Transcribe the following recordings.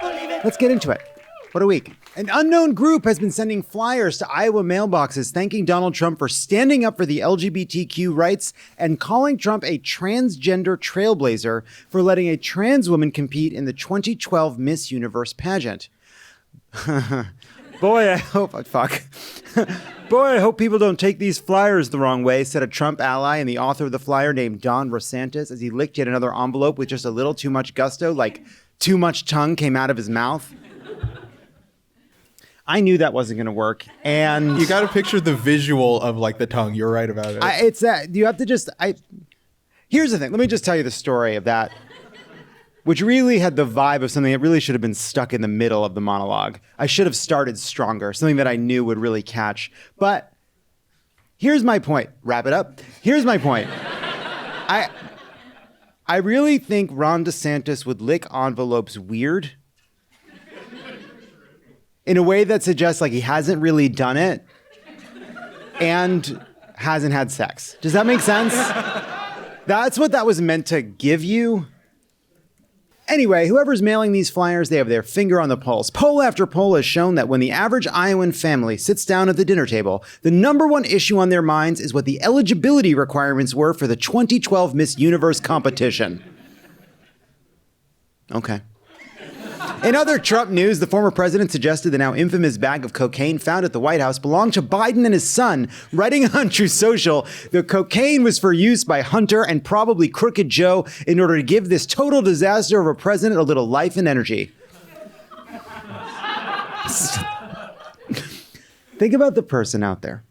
Let's get into it. What a week. An unknown group has been sending flyers to Iowa mailboxes thanking Donald Trump for standing up for the LGBTQ rights and calling Trump a transgender trailblazer for letting a trans woman compete in the 2012 Miss Universe pageant. Boy, I hope people don't take these flyers the wrong way, said a Trump ally and the author of the flyer named Jon DeSantis as he licked yet another envelope with just a little too much gusto, like too much tongue came out of his mouth. I knew that wasn't going to work, and you got to picture the visual of like the tongue. You're right about it. It's that you have to just. Here's the thing. Let me just tell you the story of that, which really had the vibe of something that really should have been stuck in the middle of the monologue. I should have started stronger, something that I knew would really catch. But here's my point. Wrap it up. Here's my point. I really think Ron DeSantis would lick envelopes weird. In a way that suggests like he hasn't really done it and hasn't had sex. Does that make sense? That's what that was meant to give you. Anyway, whoever's mailing these flyers, they have their finger on the pulse. Poll after poll has shown that when the average Iowan family sits down at the dinner table, the number one issue on their minds is what the eligibility requirements were for the 2012 Miss Universe competition. Okay. In other Trump news, the former president suggested the now infamous bag of cocaine found at the White House belonged to Biden and his son, writing on Truth Social, the cocaine was for use by Hunter and probably Crooked Joe in order to give this total disaster of a president a little life and energy. Think about the person out there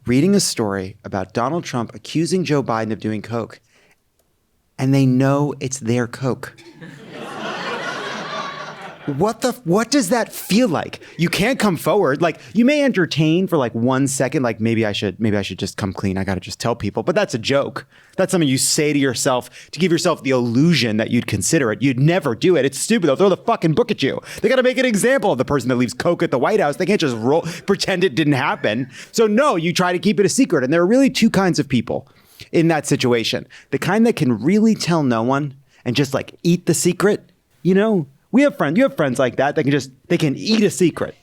reading a story about Donald Trump accusing Joe Biden of doing coke, and they know it's their coke. What does that feel like? You can't come forward. Like, you may entertain for like 1 second, like maybe I should just come clean. I got to just tell people. But that's a joke. That's something you say to yourself to give yourself the illusion that you'd consider it. You'd never do it. It's stupid. They'll throw the fucking book at you. They got to make an example of the person that leaves coke at the White House. They can't just pretend it didn't happen. So no, you try to keep it a secret. And there are really two kinds of people in that situation. The kind that can really tell no one and just like eat the secret, you know? You have friends like that. They can eat a secret.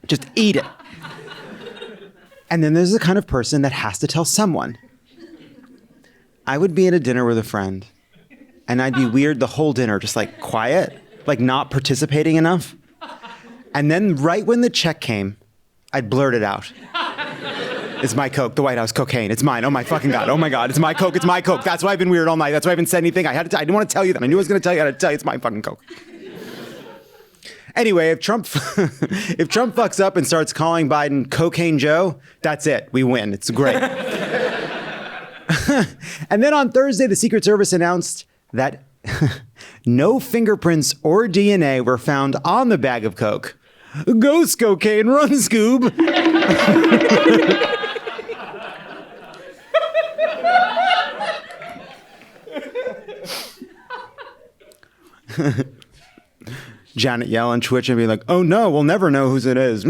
Just eat it. And then there's the kind of person that has to tell someone. I would be at a dinner with a friend and I'd be weird the whole dinner, just like quiet, like not participating enough. And then right when the check came, I'd blurt it out. It's my coke, the White House cocaine. It's mine. Oh my fucking God. Oh my God. It's my coke. It's my coke. That's why I've been weird all night. That's why I haven't said anything. I didn't want to tell you that. I knew I was going to tell you. I had to tell you it's my fucking coke. Anyway, if Trump fucks up and starts calling Biden Cocaine Joe, that's it. We win. It's great. And then on Thursday, the Secret Service announced that no fingerprints or DNA were found on the bag of coke. Ghost cocaine, run, Scoob. Janet Yellen Twitch and be like, oh no, we'll never know whose it is.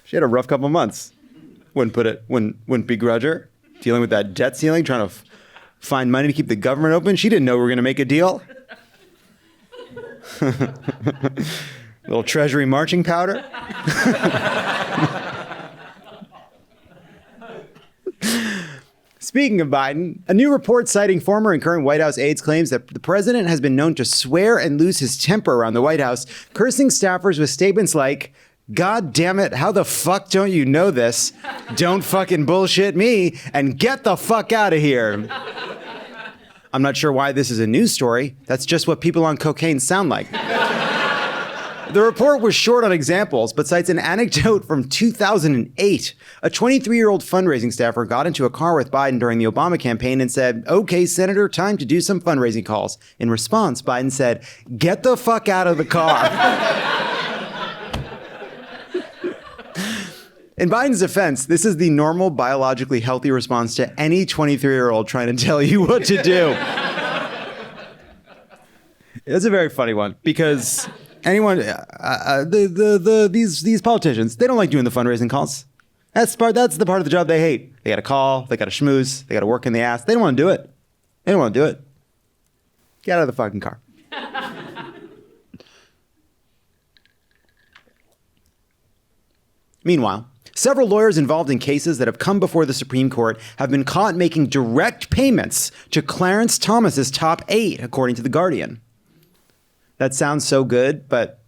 She had a rough couple months. Wouldn't begrudge her. Dealing with that debt ceiling, trying to find money to keep the government open. She didn't know we were going to make a deal. Little Treasury marching powder. Speaking of Biden, a new report citing former and current White House aides claims that the president has been known to swear and lose his temper around the White House, cursing staffers with statements like, God damn it, how the fuck don't you know this? Don't fucking bullshit me and get the fuck out of here. I'm not sure why this is a news story. That's just what people on cocaine sound like. The report was short on examples, but cites an anecdote from 2008. A 23-year-old fundraising staffer got into a car with Biden during the Obama campaign and said, okay, Senator, time to do some fundraising calls. In response, Biden said, get the fuck out of the car. In Biden's defense, this is the normal, biologically healthy response to any 23-year-old trying to tell you what to do. It's a very funny one because anyone, these politicians, they don't like doing the fundraising calls. That's the part of the job they hate. They got to call, they got to schmooze, they got to work in the ass. They don't want to do it. They don't want to do it. Get out of the fucking car. Meanwhile, several lawyers involved in cases that have come before the Supreme Court have been caught making direct payments to Clarence Thomas's top 8, according to The Guardian. That sounds so good, but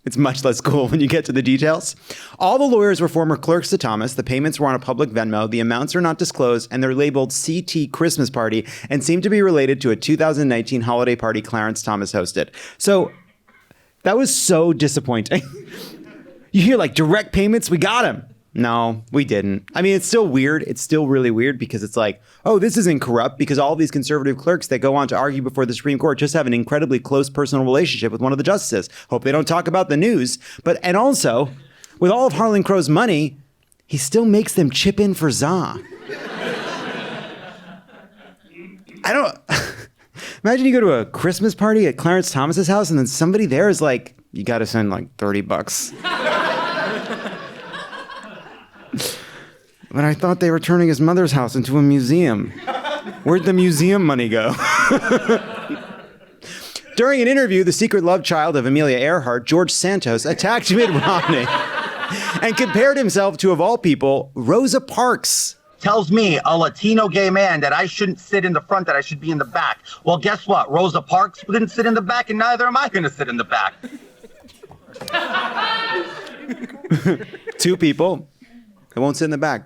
it's much less cool when you get to the details. All the lawyers were former clerks to Thomas. The payments were on a public Venmo. The amounts are not disclosed, and they're labeled CT Christmas Party and seem to be related to a 2019 holiday party Clarence Thomas hosted. So that was so disappointing. You hear like direct payments, we got him. No, we didn't. I mean, it's still weird. It's still really weird because it's like, oh, this isn't corrupt because all these conservative clerks that go on to argue before the Supreme Court just have an incredibly close personal relationship with one of the justices. Hope they don't talk about the news. And also, with all of Harlan Crow's money, he still makes them chip in for za. Imagine you go to a Christmas party at Clarence Thomas's house and then somebody there is like, you got to send like $30. But I thought they were turning his mother's house into a museum. Where'd the museum money go? During an interview, the secret love child of Amelia Earhart, George Santos, attacked Mitt Romney and compared himself to, of all people, Rosa Parks. Tells me, a Latino gay man, that I shouldn't sit in the front, that I should be in the back. Well, guess what? Rosa Parks didn't sit in the back, and neither am I going to sit in the back. Two people. I won't sit in the back.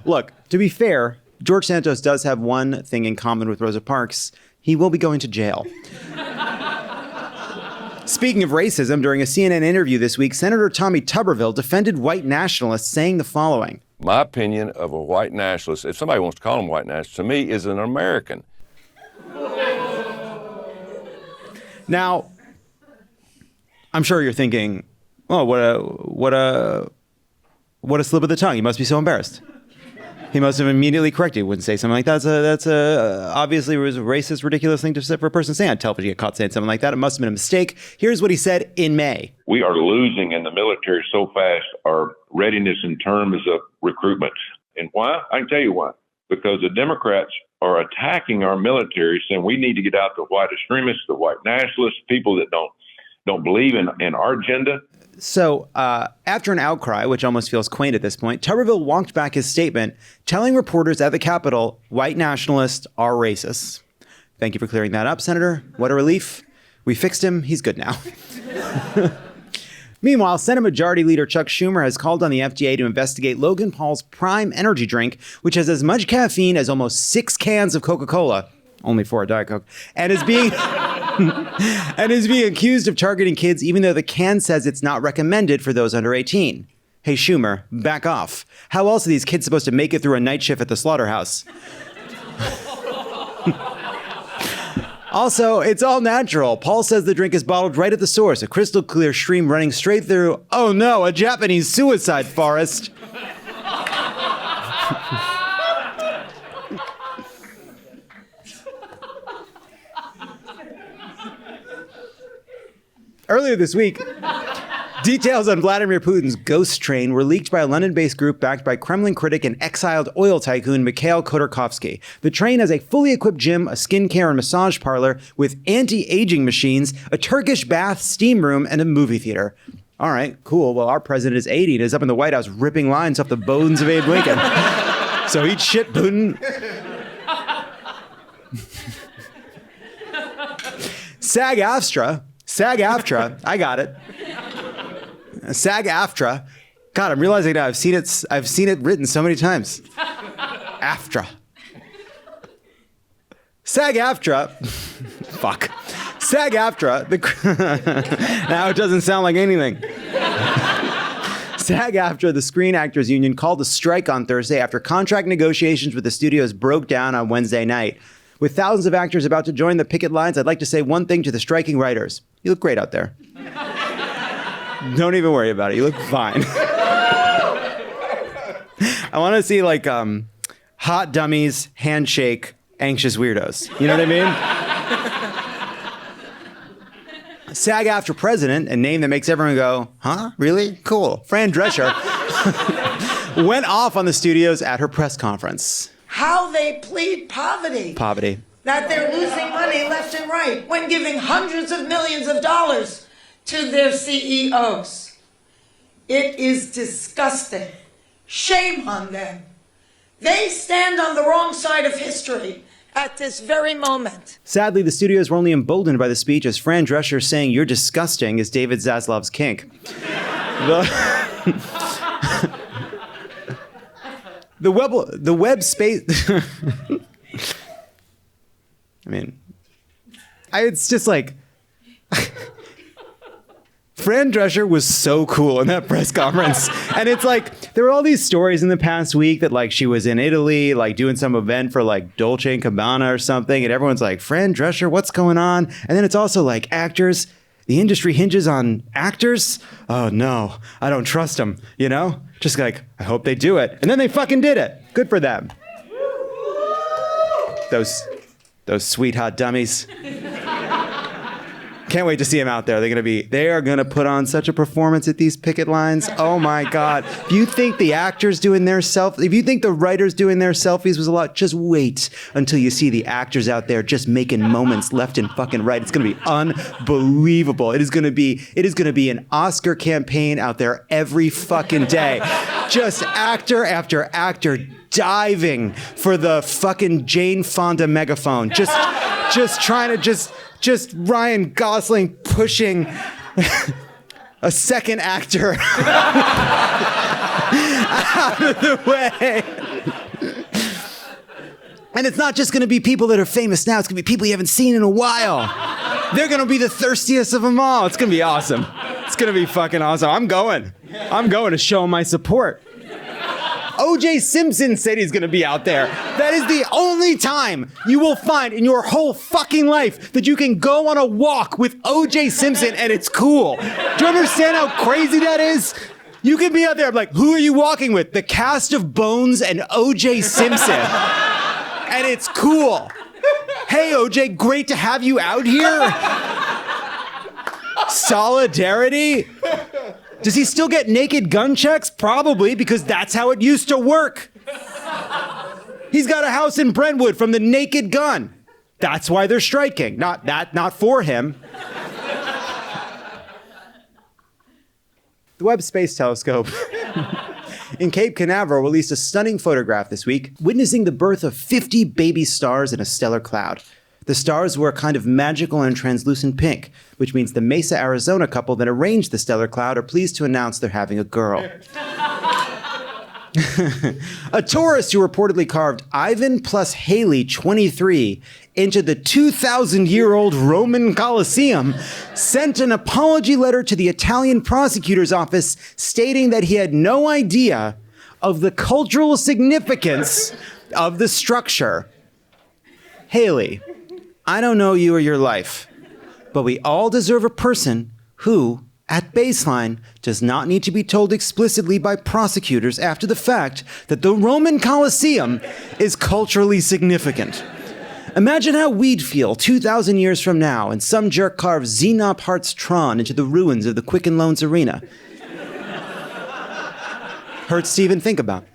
Look, to be fair, George Santos does have one thing in common with Rosa Parks. He will be going to jail. Speaking of racism, during a CNN interview this week, Senator Tommy Tuberville defended white nationalists, saying the following. My opinion of a white nationalist, if somebody wants to call him white nationalist, to me is an American. Now, I'm sure you're thinking, oh, what a slip of the tongue. He must be so embarrassed. He must have immediately corrected. He wouldn't say something like that. That's obviously was a racist, ridiculous thing to say for a person to say on television. Get caught saying something like that. It must have been a mistake. Here's what he said in May. We are losing in the military so fast our readiness in terms of recruitment. And why? I can tell you why. Because the Democrats are attacking our military, saying we need to get out the white extremists, the white nationalists, people that don't believe in our agenda. So after an outcry, which almost feels quaint at this point, Tuberville walked back his statement, telling reporters at the Capitol, white nationalists are racists. Thank you for clearing that up, Senator. What a relief. We fixed him. He's good now. Meanwhile, Senate Majority Leader Chuck Schumer has called on the FDA to investigate Logan Paul's Prime energy drink, which has as much caffeine as almost 6 cans of Coca-Cola, only 4 at Diet Coke, and is being accused of targeting kids, even though the can says it's not recommended for those under 18. Hey, Schumer, back off. How else are these kids supposed to make it through a night shift at the slaughterhouse? Also, it's all natural. Paul says the drink is bottled right at the source, a crystal clear stream running straight through, oh no, a Japanese suicide forest. Earlier this week, details on Vladimir Putin's ghost train were leaked by a London-based group backed by Kremlin critic and exiled oil tycoon Mikhail Khodorkovsky. The train has a fully equipped gym, a skincare and massage parlor with anti-aging machines, a Turkish bath, steam room, and a movie theater. All right, cool. Well, our president is 80 and is up in the White House ripping lines off the bones of Abe Lincoln. So eat shit, Putin. SAG-AFTRA, I got it. SAG-AFTRA. God, I'm realizing now I've seen it written so many times. AFTRA. SAG-AFTRA. Fuck. SAG-AFTRA. Now it doesn't sound like anything. SAG-AFTRA, the Screen Actors Union, called a strike on Thursday after contract negotiations with the studios broke down on Wednesday night. With thousands of actors about to join the picket lines, I'd like to say one thing to the striking writers. You look great out there. Don't even worry about it. You look fine. I want to see like hot dummies, handshake, anxious weirdos. You know what I mean? SAG-AFTRA president, a name that makes everyone go, huh? Really? Cool. Fran Drescher went off on the studios at her press conference. How they plead poverty. Poverty. That they're losing money left and right when giving hundreds of millions of dollars to their CEOs. It is disgusting. Shame on them. They stand on the wrong side of history at this very moment. Sadly, the studios were only emboldened by the speech, as Fran Drescher saying "you're disgusting" is David Zaslav's kink. The web space. I mean, it's just like. Fran Drescher was so cool in that press conference. And it's like, there were all these stories in the past week that like she was in Italy, like doing some event for like Dolce & Gabbana or something. And everyone's like, Fran Drescher, what's going on? And then it's also like actors. The industry hinges on actors. Oh no, I don't trust them, you know? Just like, I hope they do it. And then they fucking did it. Good for them. Those sweet hot dummies. Can't wait to see them out there. They are gonna put on such a performance at these picket lines. Oh my God. If you think the actors doing their if you think the writers doing their selfies was a lot, just wait until you see the actors out there just making moments left and fucking right. It's gonna be unbelievable. It is gonna be an Oscar campaign out there every fucking day. Just actor after actor diving for the fucking Jane Fonda megaphone. Just trying to just Ryan Gosling pushing a second actor out of the way. And it's not just gonna be people that are famous now, it's gonna be people you haven't seen in a while. They're gonna be the thirstiest of them all. It's gonna be awesome. It's gonna be fucking awesome. I'm going to show my support. O.J. Simpson said he's gonna be out there. That is the only time you will find in your whole fucking life that you can go on a walk with O.J. Simpson and it's cool. Do you understand how crazy that is? You can be out there, I'm like, who are you walking with? The cast of Bones and O.J. Simpson. And it's cool. Hey, O.J., great to have you out here. Solidarity? Does he still get naked gun checks? Probably, because that's how it used to work. He's got a house in Brentwood from the Naked Gun. That's why they're striking. Not for him. The Webb Space Telescope in Cape Canaveral released a stunning photograph this week, witnessing the birth of 50 baby stars in a stellar cloud. The stars were a kind of magical and translucent pink, which means the Mesa, Arizona couple that arranged the stellar cloud are pleased to announce they're having a girl. A tourist who reportedly carved Ivan plus Haley 23 into the 2,000-year-old Roman Coliseum sent an apology letter to the Italian prosecutor's office stating that he had no idea of the cultural significance of the structure. Haley, I don't know you or your life, but we all deserve a person who, at baseline, does not need to be told explicitly by prosecutors after the fact that the Roman Coliseum is culturally significant. Imagine how we'd feel 2,000 years from now and some jerk carves Xenop Hart's Tron into the ruins of the Quicken Loans Arena. Hurts to even think about.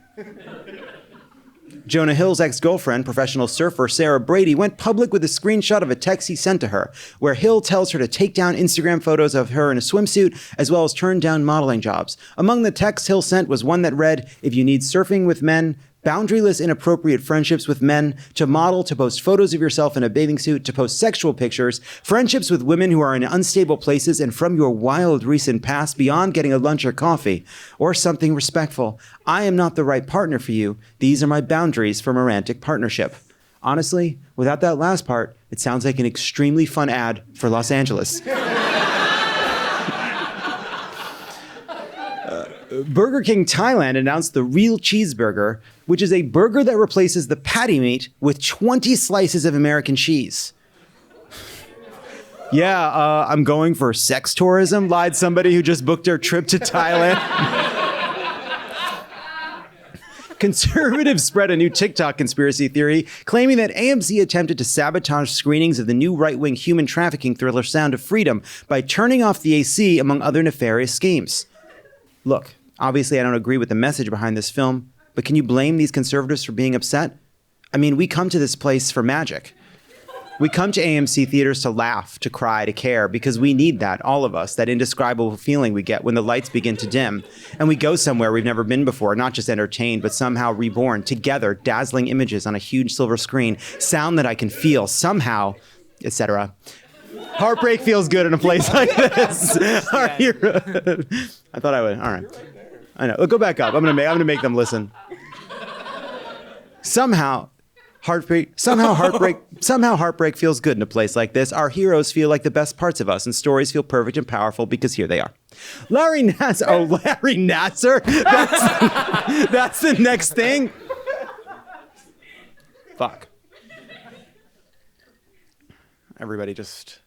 Jonah Hill's ex-girlfriend, professional surfer Sarah Brady, went public with a screenshot of a text he sent to her, where Hill tells her to take down Instagram photos of her in a swimsuit, as well as turn down modeling jobs. Among the texts Hill sent was one that read, "If you need surfing with men, boundaryless inappropriate friendships with men, to model, to post photos of yourself in a bathing suit, to post sexual pictures, friendships with women who are in unstable places and from your wild recent past beyond getting a lunch or coffee, or something respectful. I am not the right partner for you. These are my boundaries for romantic partnership." Honestly, without that last part, it sounds like an extremely fun ad for Los Angeles. Burger King Thailand announced the Real Cheeseburger, which is a burger that replaces the patty meat with 20 slices of American cheese. Yeah, I'm going for sex tourism, lied somebody who just booked their trip to Thailand. Conservatives spread a new TikTok conspiracy theory claiming that AMC attempted to sabotage screenings of the new right-wing human trafficking thriller Sound of Freedom by turning off the AC, among other nefarious schemes. Look, obviously I don't agree with the message behind this film, but can you blame these conservatives for being upset? I mean, we come to this place for magic. We come to AMC theaters to laugh, to cry, to care, because we need that, all of us, that indescribable feeling we get when the lights begin to dim. And we go somewhere we've never been before, not just entertained, but somehow reborn, together, dazzling images on a huge silver screen, sound that I can feel, somehow, etc. Heartbreak feels good in a place like this. Our hero. I thought I would. All right. I know. Go back up. I'm gonna make them listen. Somehow heartbreak feels good in a place like this. Our heroes feel like the best parts of us, and stories feel perfect and powerful because here they are. Larry Nasser. Oh, Larry Nasser. That's the next thing. Fuck. Everybody just.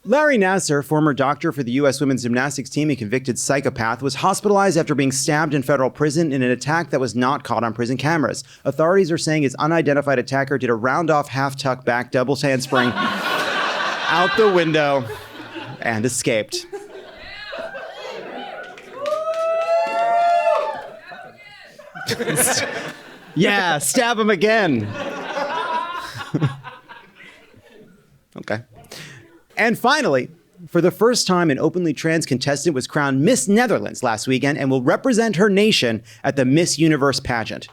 Larry Nasser, former doctor for the U.S. women's gymnastics team and convicted psychopath, was hospitalized after being stabbed in federal prison in an attack that was not caught on prison cameras. Authorities are saying his unidentified attacker did a round-off half-tuck back double handspring out the window and escaped. Yeah, stab him again. Okay. And finally, for the first time, an openly trans contestant was crowned Miss Netherlands last weekend and will represent her nation at the Miss Universe pageant.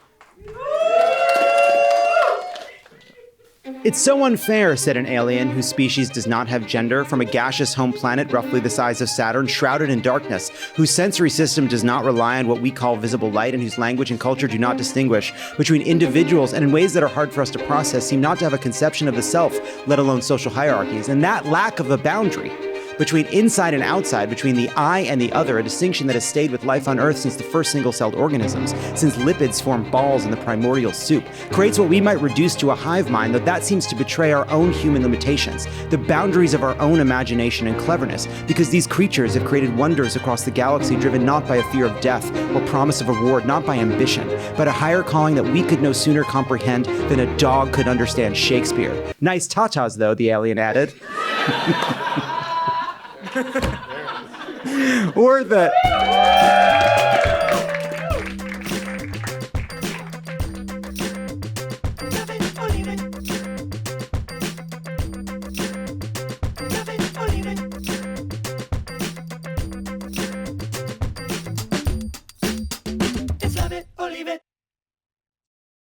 It's so unfair, said an alien whose species does not have gender, from a gaseous home planet roughly the size of Saturn, shrouded in darkness, whose sensory system does not rely on what we call visible light, and whose language and culture do not distinguish between individuals, and in ways that are hard for us to process, seem not to have a conception of the self, let alone social hierarchies. And that lack of a boundary between inside and outside, between the I and the other, a distinction that has stayed with life on Earth since the first single-celled organisms, since lipids formed balls in the primordial soup, creates what we might reduce to a hive mind, though that seems to betray our own human limitations, the boundaries of our own imagination and cleverness, because these creatures have created wonders across the galaxy, driven not by a fear of death or promise of reward, not by ambition, but a higher calling that we could no sooner comprehend than a dog could understand Shakespeare. Nice tatas, though, the alien added. Or the